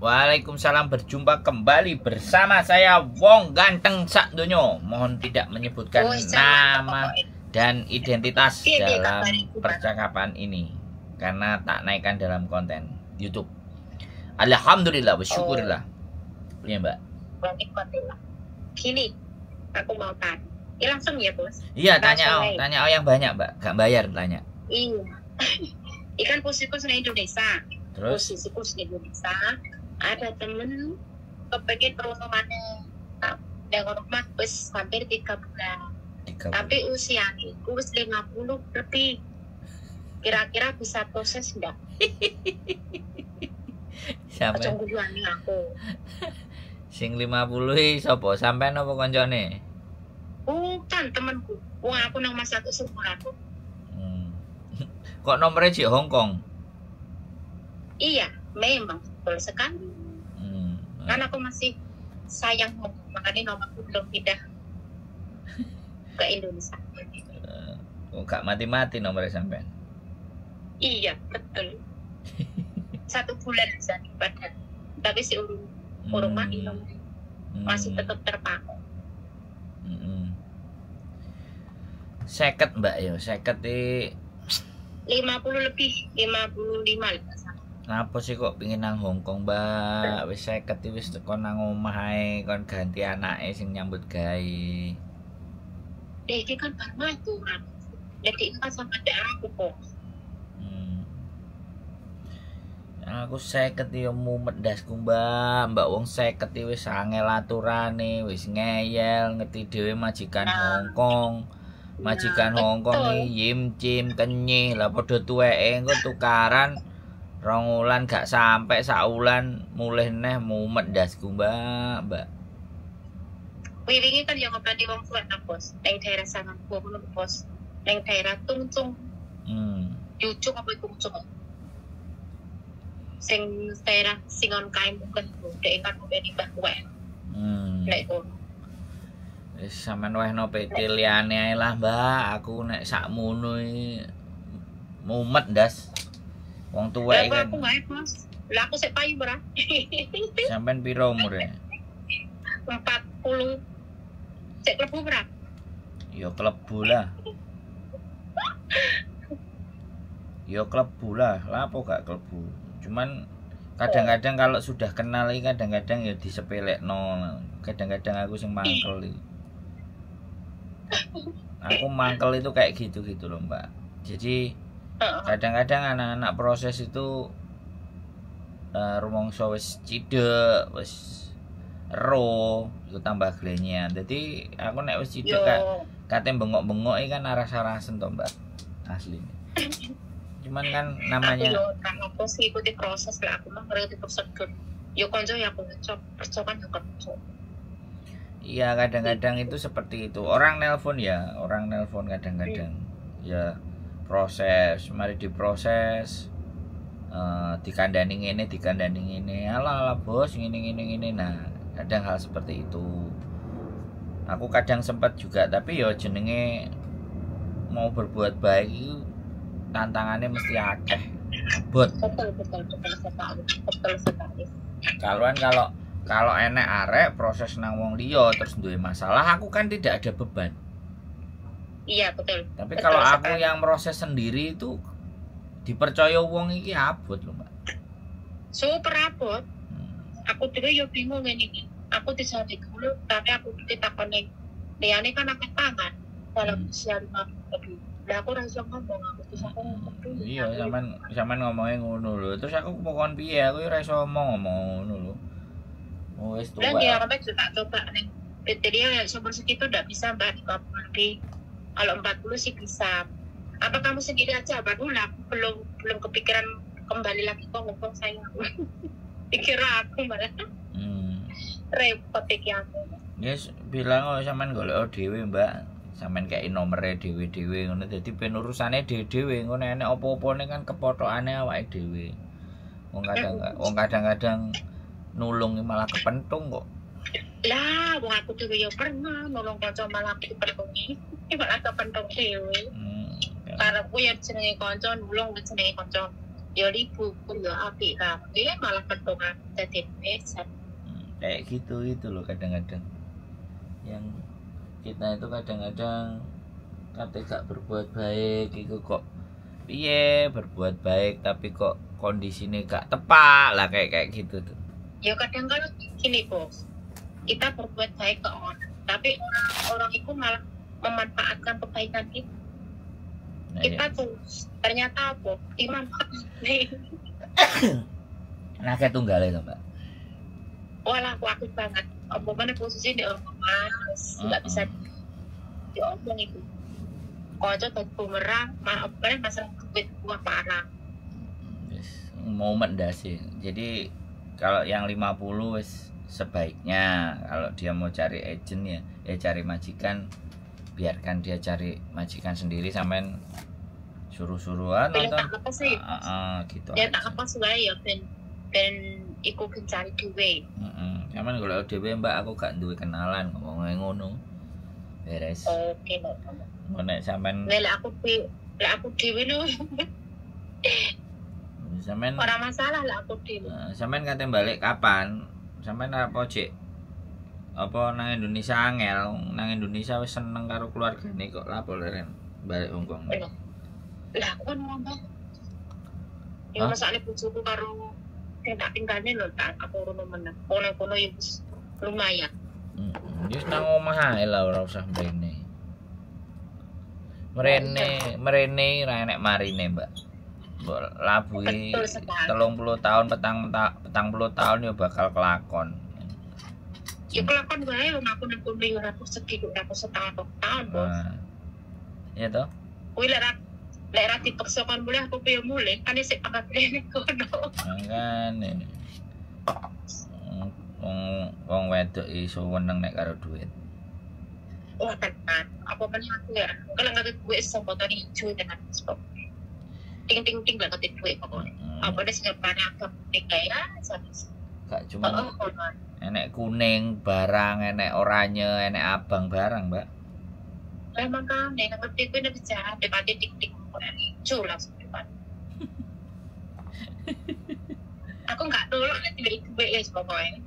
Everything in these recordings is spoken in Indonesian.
Waalaikumsalam, berjumpa kembali bersama saya Wong Ganteng Sak Donyo. Mohon tidak menyebutkan nama dan identitas dalam percakapan ini karena tak naikkan dalam konten YouTube. Alhamdulillah, bersyukurlah. Iya, Mbak. Alhamdulillah. Gini, aku mau tanya. Ya langsung ya, Bos. Iya, tanya yang banyak, Mbak. Gak bayar tanya. Iya. Ikan pusikus di Indonesia. Terus pusikus di Indonesia. Ada temen kepengen promomannya dengan rumah bus hampir 3 bulan. Tapi usianya itu 50 lebih. Kira-kira bisa proses enggak? Sampai aku. Sing 50 sapa? Sampean apa koncone? Bukan temanku. Wong aku nang Mas satu sekolah. Kok nomornya di Hong Kong? Iya, memang betul sekali. Karena aku masih sayang makanya nomorku belum pindah ke Indonesia. Gak mati-mati nomornya sampean? Iya, betul. 1 bulan bisa dipakai. Tapi si urung mati nomornya. Masih tetap terpakai. 50 Mbak ya, 50 di 50 lebih, 55 lah. Kenapa sih kok pingin nang Hongkong, Mbak? Wis 50 wis teko nang omah ae kon ganti anake sing nyambut gawe. Iki kan baru aturan. Jadi kan sama aku kok. Aku 50 yo mumet dasku, Mbak. Mbak wong 50 wis angel aturane, wis ngeyel, ngerti dhewe majikan Hongkong. Majikan Hongkong iki Yim Cim kenyih lah padha tuweke engko tukaran 2 wulan gak sampai 1 wulan mulih neh mumet dasku, Mbak. Wingi kan yang ngobati wong tua ta, Bos. Ning daerah sangan ngono, Bos. Ning daerah Tungcung. Jucuk apa Tungcung? Sing daerah Singon kae mungkin dhek kan ngobati mbah tuwek. Nek ngono. Wis sampean wehno PT liyane ae lah, Mbak. Aku nek sakmono iki mumet ndas. Wong tuwek kan. Aku wae, Bos. Lah aku sik payu ora. Sampean piro umure? 40. Sik klebu ora? Ya klebu lah. Ya klebu lah. Lah apa gak klebu? Cuman kadang-kadang kalau sudah kenal iki kadang-kadang ya disepelekno. Kadang-kadang aku sing mangkel iki. Aku mangkel itu kayak gitu-gitu loh, Mbak. Jadi kadang-kadang anak-anak proses itu rumangsa wis cidek, wis ero, itu tambah glenyan. Jadi aku nek wis cidek kate bengok-bengok iki kan aras-arasen to, Mbak. Asline. Cuman kan namanya aku sih ikuti proses lah, aku mah ngerti prosedur. Yo konco ya aku percokan yo konco. Iya, kadang-kadang itu seperti itu. Orang nelpon kadang-kadang. Ya proses, mari diproses. Dikandani ngene. Alah bos, ngene. Nah, kadang hal seperti itu. Aku kadang sempat juga, tapi ya jenenge mau berbuat baik itu tantangannya mesti akeh. Betul sekali. Kalau enek arek proses nang wong liya terus duwe masalah, aku kan tidak ada beban. Iya, betul. Tapi kalau aku yang proses sendiri itu dipercaya wong iki abot lho, Mbak. Super abot. Aku juga yo bingung ini. Aku disadik dulu, tapi aku ditakoni liyane kan akeh tangan dalam usia 5 lebih. Lah aku ora iso ngomong, aku ngomong dulu. Iya, sampean ngomongnya ngono lho. Terus aku pokon piye? Aku ora iso ngomong ngono lho. Wis tuwa. Dan dia sampai juga coba nih. Kriteria yang umur segitu udah bisa Mbak 50 lebih. Kalau 40 sih bisa. Apa kamu sendiri aja? Baru lah, belum kepikiran kembali lagi kok ngomong saya. Pikir aku malah. Repot iki aku. Yes, bilang kok sampean golek dhewe, Mbak. Sampean kei nomere dhewe-dhewe ngono. Dadi ben urusane dhewe-dhewe ngono enek apa-apane kan kepothokane awake dhewe. Wong kadang-kadang nulung malah kepentung kok. Lah, wong aku dhewe yo pernah nolong kanca malah dipentungi. Malah kepentung dhewe. Karena aku ya jenenge kanca nulung jenenge kanca. ya libur ya apik kabeh malah petungan dadi pesan. Kayak gitu itu loh kadang-kadang yang kita itu kadang-kadang kate gak berbuat baik itu kok piye berbuat baik tapi kok kondisinya gak tepat lah kayak gitu tuh. Ya kadang kan gini bos, kita berbuat baik ke orang, tapi orang itu malah memanfaatkan kebaikan kita. Nah, Kita ya. tuh ternyata apa? Dimanfaatkan. Nah kayak tunggal itu mbak. Walah aku aktif banget. Omongannya posisi di omongan, nggak bisa diomong itu. Kocok dan bumerang, maaf kalian masalah duit gua parah. Yes. Momen dah sih. Jadi kalau yang 50 wes sebaiknya kalau dia mau cari agent ya cari majikan, biarkan dia cari majikan sendiri sampean suruh-suruhan Pilih nonton. tak apa sih? Gitu Ya aja. tak apa sih ya ben iku cari duit. Cuman kalau dhewe mbak aku gak duwe kenalan ngomongnya ngono. Beres. Oke, mbak. Nek sampean Lek aku dewi nu sampean orang masalah lah aku dewi. sampean kate balik kapan? Sampean apa cek? Apa nang Indonesia angel? Nang Indonesia wis seneng karo keluargane kok lapo leren balik Hong Kong. Lah aku kan ngomong. Ya masalah bojoku karo tak tinggalne lho tak aku rono meneh. Kono ya wis lumayan. Wis nang omah ae lah ora usah mrene. Mrene ra enek marine, Mbak. Mbok labuhi 30 tahun, petang 40 tahun ya bakal kelakon. Ya kelakon wae wong aku nek kono yo ora segi aku setahun tahun, Bos. Ya toh? Kuwi lek ra dipaksa kon mulai aku piye mulai kan sik pakat rene kono. Mangane. Wong wedok iso weneng nek karo duit. Wah tenan, apa meneh aku ya. Kalau nggak duit sama motor hijau dengan stop. Ting lah ketik duit pokoknya. Apa ada siapane aku kayak sabis. Gak cuma enek kuning barang, enek oranye, enek abang barang, Mbak. Memang kan, nek ngerti kuwi nek bicara depan ting hijau langsung depan. Aku nggak nolak nek duit ya pokoknya.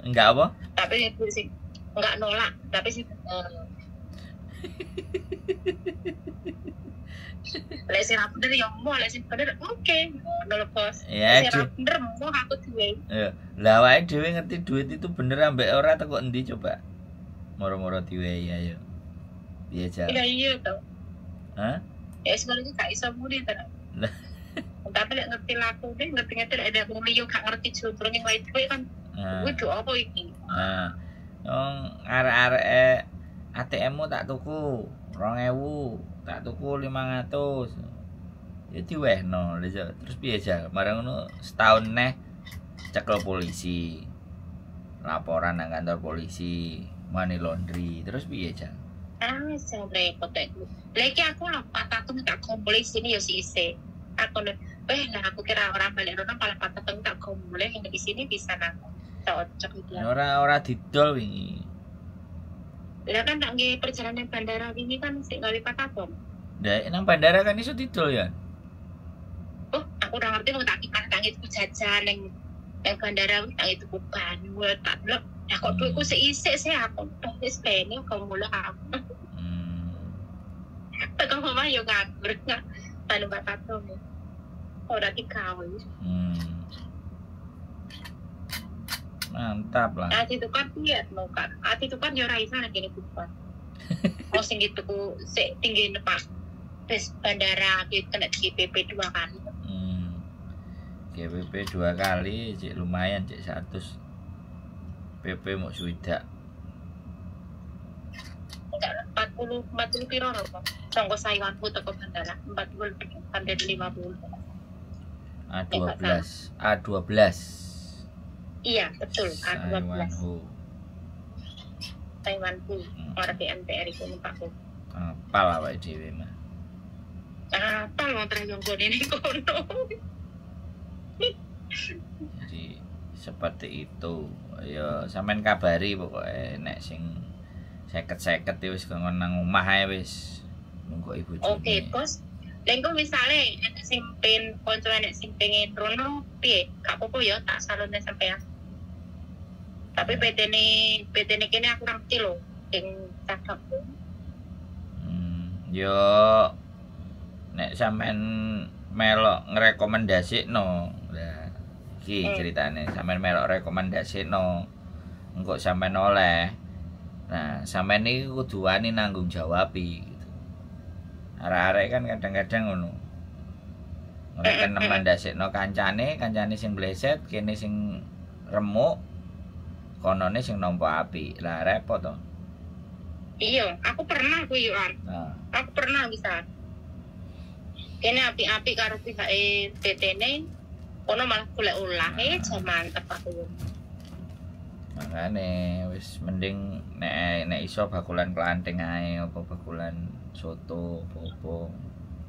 Enggak apa? Tapi itu sih nggak nolak, tapi sih lek sing bener ya mau, lek sing bener oke, nolak bos. Ya, sing bener mau aku duwe. Ya, lah awake dhewe ngerti duit itu bener ambek ora teko endi coba. Moro-moro diwehi ayo. Piye jar? Iya toh. Hah? Ya sebenarnya gak iso muni ta. Lah, tapi lek ngerti laku deh, ngerti ada wong liya gak ngerti jomblo ning wae kan. Kuwi do apa iki? Arek-arek ATM-mu tak tuku 2000, tak tuku 500. Ya diwehno, terus piye jar? Marang ngono setahun neh cekel polisi. Laporan nang kantor polisi, money laundry, terus piye jar? Sampai repot aku. Lagi aku lah patatung tak kumpul sini ya sih. Aku lah aku kira orang balik rumah malah patatung tak kumpul yang di sini bisa nang cocok gitu. Ora didol wingi. Lah kan tak nggih perjalanan bandara ini kan sik gawe patatung. Lah nang bandara kan iso didol ya. Oh, aku udah ngerti mau tak ikan tangit ku jajan yang bandara tak itu bukan gue tak blok. Ya kok duitku seisik sih aku wis pene kok mulai aku. Tekan mama yo nganggur nggak tanu batatung. Ora dikawe. Mantap lah. Ati itu kan lihat mau kan. Ati itu kan yo ra iso nek kene bukan. Oh sing gitu ku sik tinggi nepas. Tes bandara kita kena GPP 2 kali. GPP 2 kali, cek lumayan, cek 100. PP mau swidak. Enggak 40 piro lho, Pak. Sangko sayuanku teko bandara 40 sampai 50. A12. Iya, betul. A12. Taiwanku. Ora PNPR iku numpakku. Apal awake dhewe mah. Apa lo terjong ini kono. Jadi seperti itu. Ya sampean kabari pokoknya nek sing 50-50 wis kok nang omah ae wis nunggu ibu jone. Oke, Bos. Lengko misale enek sing pengen konco enek sing pengen rono piye? Gak apa-apa ya tak salone sampean. Tapi PT-ne kene aku ora ngerti lho sing cakep. Yo nek sampean melok ngrekomendasikno. Lah iki ceritane sampean melok rekomendasikno. Engko sampean oleh. Nah, sampean iki kudu wani nanggung jawabi gitu. Arek-arek kan kadang-kadang ngono. Nek rekomendasikno kancane sing bleset, kene sing remuk, konone sing nampa api. Lah repot to. Iya, aku pernah kuwi yo. Nah, Aku pernah bisa. Kene api-api karo pihak PT-ne, kono malah golek olahe mantep aku. makane wis mending nek iso bakulan kelanting ae apa bakulan soto apa.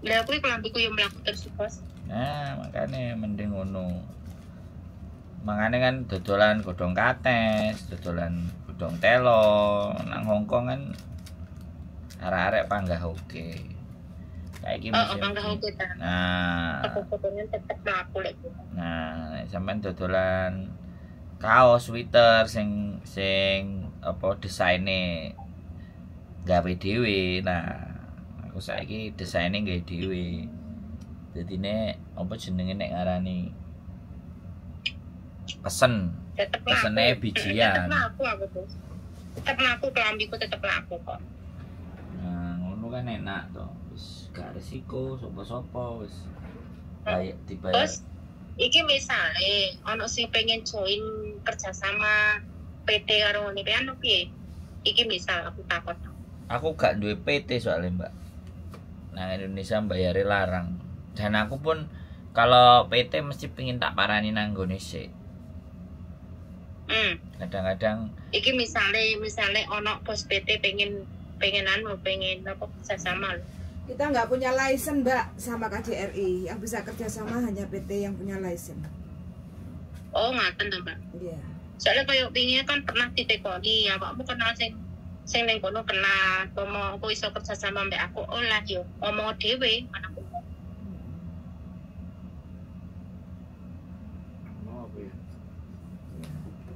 Lah kuwi kelambiku yo mlaku terus, Bos. Nah, makane mending ngono. Makane kan dodolan godhong kates, dodolan godhong telo nang Hongkong kan arek-arek panggah oke. Kayak iki Panggah oke ta. Nah, Foto-fotonya tetep mlaku lek. nah nek sampean dodolan kaos sweater sing apa desaine gawe dhewe. Nah, aku saiki desaine gawe dhewe. Dadine apa jenenge nek ngarani pesen. Tetep Pesene bijian. Tetep aku Bos. Tetep laku kelambiku tetep laku kok. Nah, ngono kan enak to. Wis gak resiko sapa-sapa wis. Kayak dibayar. Bos, iki misale ono sing pengen join kerjasama PT karo ngene piye anu piye? Iki misal aku takut. Aku gak duwe PT soalnya, Mbak. Nang Indonesia bayare larang. Dan aku pun kalau PT mesti pengen tak parani nang nggone sik. Kadang-kadang Iki misale ono bos PT pengen apa kerjasama lho. Kita nggak punya license Mbak sama KJRI. Yang bisa kerjasama hanya PT yang punya license. Oh, ngaten to, Mbak. Iya. Soalnya kayak wingi kan pernah ditekoni, awakmu kenal sing ning kono kenal, pomo aku iso kerjasama mbek aku. Oh lah yo, ngomong dhewe anakku.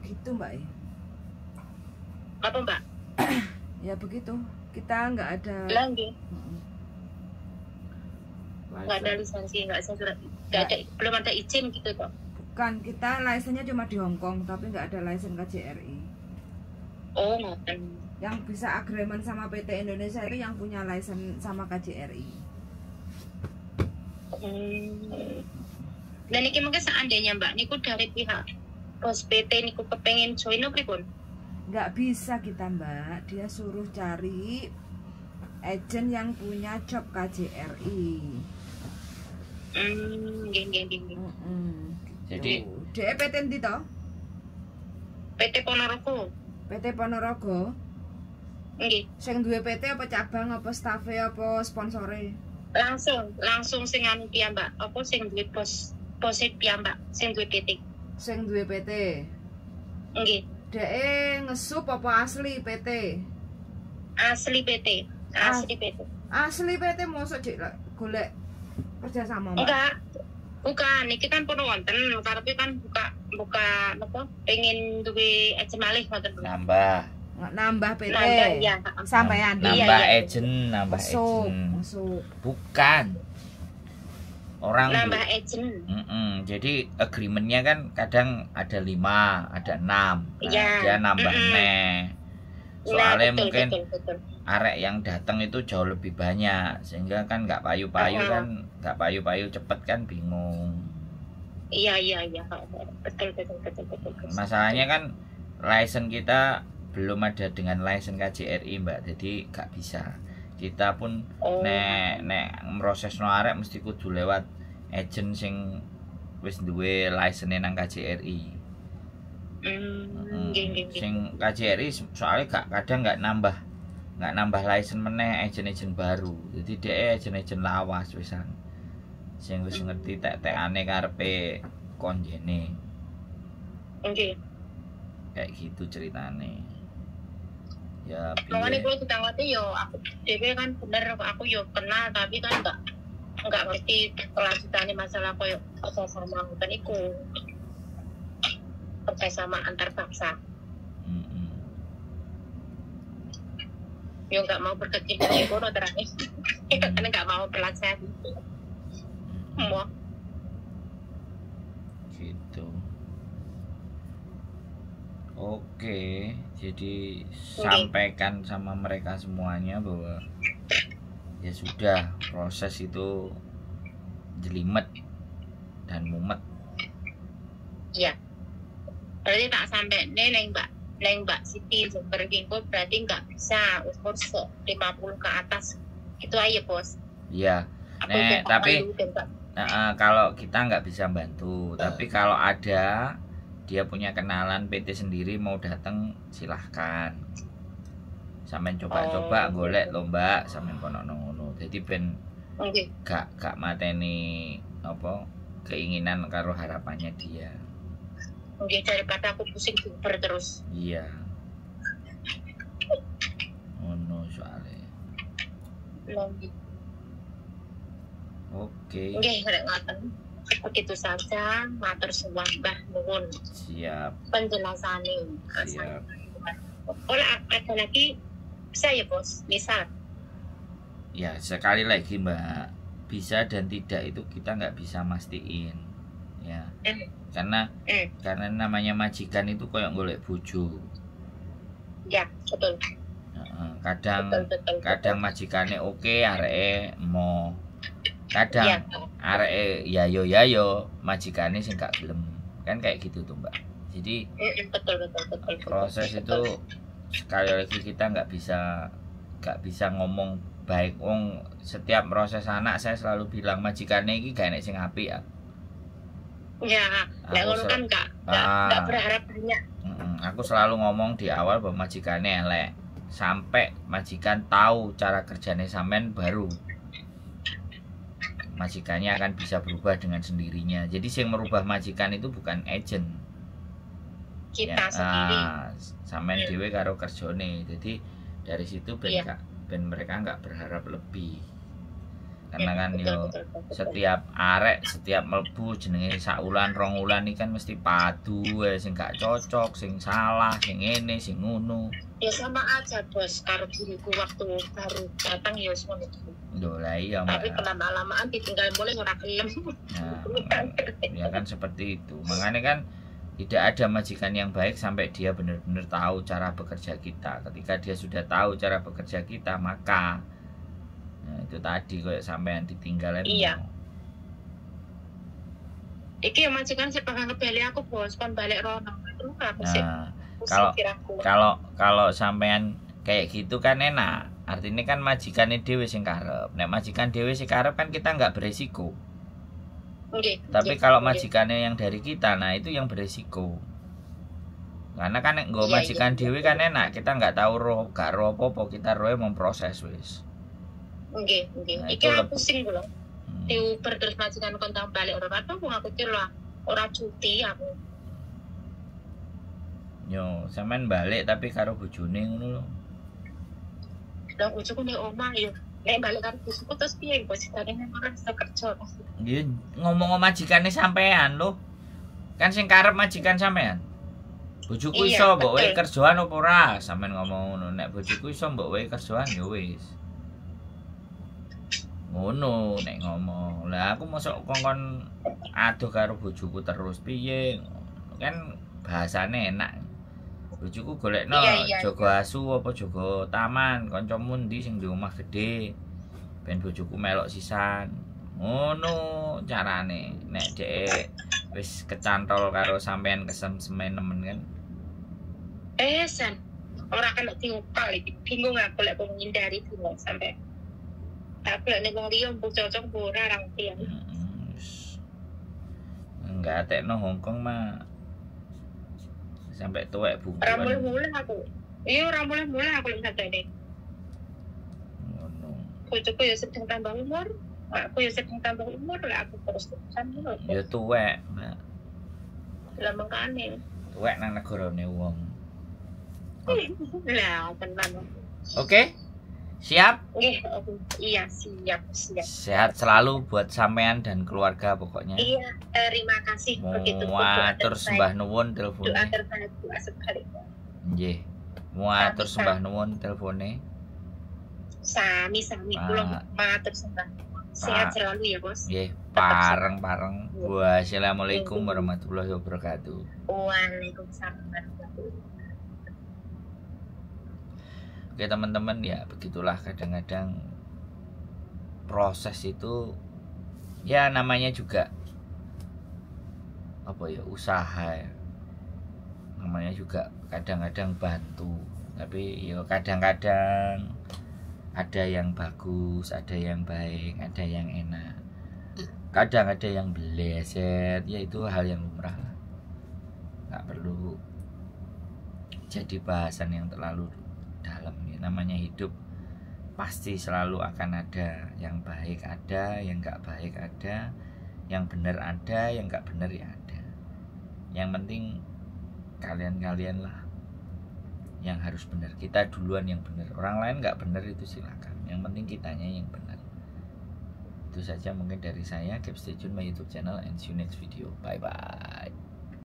Begitu Mbak ya. Apa, Mbak? Ya begitu. Kita nggak ada. Lagi. Nggak ada lisensi, nggak ada, belum ada izin gitu kok. Bukan, kita license-nya cuma di Hong Kong, tapi nggak ada license KJRI. Oh, ngoten. Yang bisa agreement sama PT Indonesia itu yang punya license sama KJRI. Dan ini mungkin seandainya Mbak niku dari pihak bos PT niku kepengen join apa pun? Nggak bisa kita Mbak, dia suruh cari agent yang punya job KJRI. Geng. jadi DE PT ndi to? PT Ponorogo. PT Ponorogo. Nggih. Sing duwe PT apa cabang apa stafe apa sponsore? Langsung sing anu piyambak. Apa sing duwe bos piyambak sing duwe PT. Sing duwe PT. Nggih. DE ngesup apa asli PT? Asli PT. Asli PT mosok jek golek kerja sama Mbak? Enggak. Bukan, iki kan pun wonten, karepe kan buka apa? Pengen duwe agent malih ngoten. Nambah PT. Nambah ya. Sampean nambah agent, masuk. Bukan. Orang nambah agent. Jadi agreementnya kan kadang ada 5, ada 6. Nah, Ya. dia nambah soalnya betul, mungkin betul. arek yang datang itu jauh lebih banyak sehingga kan nggak payu-payu kan nggak payu-payu cepet kan bingung. Iya betul. Masalahnya kan license kita belum ada dengan license KJRI Mbak, jadi nggak bisa. Kita pun nek proses no arek mesti kudu lewat agent sing wis duwe license nang KJRI. Sing KJRI soalnya kadang nggak nambah license meneh agent baru. Jadi dia agent lawas wisan. Sing wis ngerti tek-tekane karepe konjene. Nggih. Kayak gitu ceritane. Ya Makanya kalau kita ngerti yo aku dhewe kan bener aku yo kenal tapi kan nggak ngerti kelanjutannya masalah koyo kerjasama bukan iku kerjasama antar bangsa. Yo nggak mau berkecimpung di kono terangnya, karena nggak mau belajar semua. Gitu. Oke, jadi sampaikan sama mereka semuanya bahwa ya sudah, proses itu jelimet dan mumet. Iya. Berarti tak sampai nih Mbak Siti Supergingo berarti nggak bisa umur 50 ke atas itu aja bos. Iya. Tapi kalau kita nggak bisa bantu, tapi kalau ada dia punya kenalan PT sendiri mau datang silahkan. Sampeyan coba-coba golek lho Mbak, sampeyan kono ngono. Jadi ben gak mateni apa keinginan karo harapannya dia. Oke, daripada aku pusing duper terus. Iya. Ngono soalnya. Oke. Oke, ngoten. Begitu saja, matur suwun Mbah nuwun. Siap. Penjelasannya. Siap. Kalau ada lagi bisa ya bos, misal. Ya sekali lagi Mbak, bisa dan tidak itu kita nggak bisa mastiin, ya. Karena namanya majikan itu kayak golek bojo. Ya betul. Kadang majikannya oke, areke mau. Kadang areke yayo majikannya sing gak gelem. Kan kayak gitu tuh Mbak. Jadi betul. proses itu sekali lagi kita nggak bisa ngomong baik. Setiap proses anak saya selalu bilang majikannya ini gak enak sing apik ya. Ya, ngono kan nggak berharap banyak. Aku selalu ngomong di awal bahwa majikannya elek. Sampai majikan tahu cara kerjanya sampean baru majikannya akan bisa berubah dengan sendirinya. Jadi yang merubah majikan itu bukan agent. Kita sendiri. Sampean dhewe karo kerjane. Jadi dari situ ben mereka nggak berharap lebih. Karena kan betul. Setiap mlebu jenenge sak wulan 2 wulan iki kan mesti padu sing gak cocok, sing salah, sing ngene, sing ngono. Ya sama aja bos karo diriku waktu baru datang ya ngono. Lho lah iya. Tapi lama-lamaan ditinggal boleh ora gelem. Ya kan seperti itu. Makanya kan tidak ada majikan yang baik sampai dia benar-benar tahu cara bekerja kita. Ketika dia sudah tahu cara bekerja kita, maka itu tadi kayak sampean ditinggal iya. Iki majikan sih pengen ngebeli aku bos, kon balik rono. Kalau sampean kayak gitu kan enak. Artinya kan majikannya dhewe sing karep. Nek majikan dhewe sing karep kan kita nggak beresiko. Tapi kalau majikannya yang dari kita, nah itu yang beresiko. Karena kan nggo majikan dhewe kan enak, kita nggak tahu gak roh apa kita roe memproses wis. Nggih. Nah, iki aku pusing kula. Diuber terus majikan kontak balik ora apa aku kira ora cuti aku. Yo, sampean balik tapi karo bojone ngono lho. Lah bojoku nek omah yo nek balik karo bojoku terus piye bos kadang ora bisa kerja. Nggih, ngomong majikane sampean lho. Kan sing karep majikan sampean. Bojoku iso mbok wae kerjaan apa ora? Sampeyan ngomong ngono. Nek bojoku iso mbok wae kerjaan ya wis. Ngono nek ngomong. Lah aku mosok kongkon adoh karo bojoku terus piye? Kan bahasane enak. Bojoku golekno jaga asu apa jaga taman, kancamu ndi sing di omah gede. Ben bojoku melok sisan. Ngono carane. Nek dhek wis kecantol karo sampean kesem-semen nemen kan. San, ora kena diupal iki. Bingung aku lek menghindari bingung sampe. Aku lek ning wong liya mbok cocok ora ngerti ya. Enggak tekno Hongkong mah sampai tuwek buku. Ora mulai aku. Iya ora mulai aku lek sadene. Ngono. Bojoku ya sedang tambah umur. Aku ya sedang tambah umur lah aku terus-terusan ngono. Ya tuwek, Mbak. Lah mengkane. Tuwek nang negarane wong. Lah tenan. Oke. Siap? Iya, siap. Sehat selalu buat sampean dan keluarga pokoknya. Iya, terima kasih. Muatur sembah nuwun telepone. Doa terbaik, doa sekali. Nggih. Muatur sembah nuwun telepone. Sami kula matur sembah. Sehat selalu ya, Bos. Nggih, pareng-pareng. Wassalamualaikum warahmatullahi wabarakatuh. Waalaikumsalam warahmatullahi wabarakatuh. Oke teman-teman, ya begitulah kadang-kadang proses itu ya namanya juga apa ya, usaha ya. Namanya juga kadang-kadang bantu, tapi ya kadang-kadang ada yang bagus, ada yang baik, ada yang enak, kadang ada yang beleset, ya itu hal yang lumrah, nggak perlu jadi bahasan yang terlalu dalam. Ya, namanya hidup pasti selalu akan ada yang baik, ada yang nggak baik, ada yang benar, ada yang nggak benar, ya ada. Yang penting kalian lah yang harus benar. Kita duluan yang benar, orang lain nggak benar itu silakan, yang penting kitanya yang benar. Itu saja mungkin dari saya. Keep stay tune my YouTube channel and see you next video. Bye bye.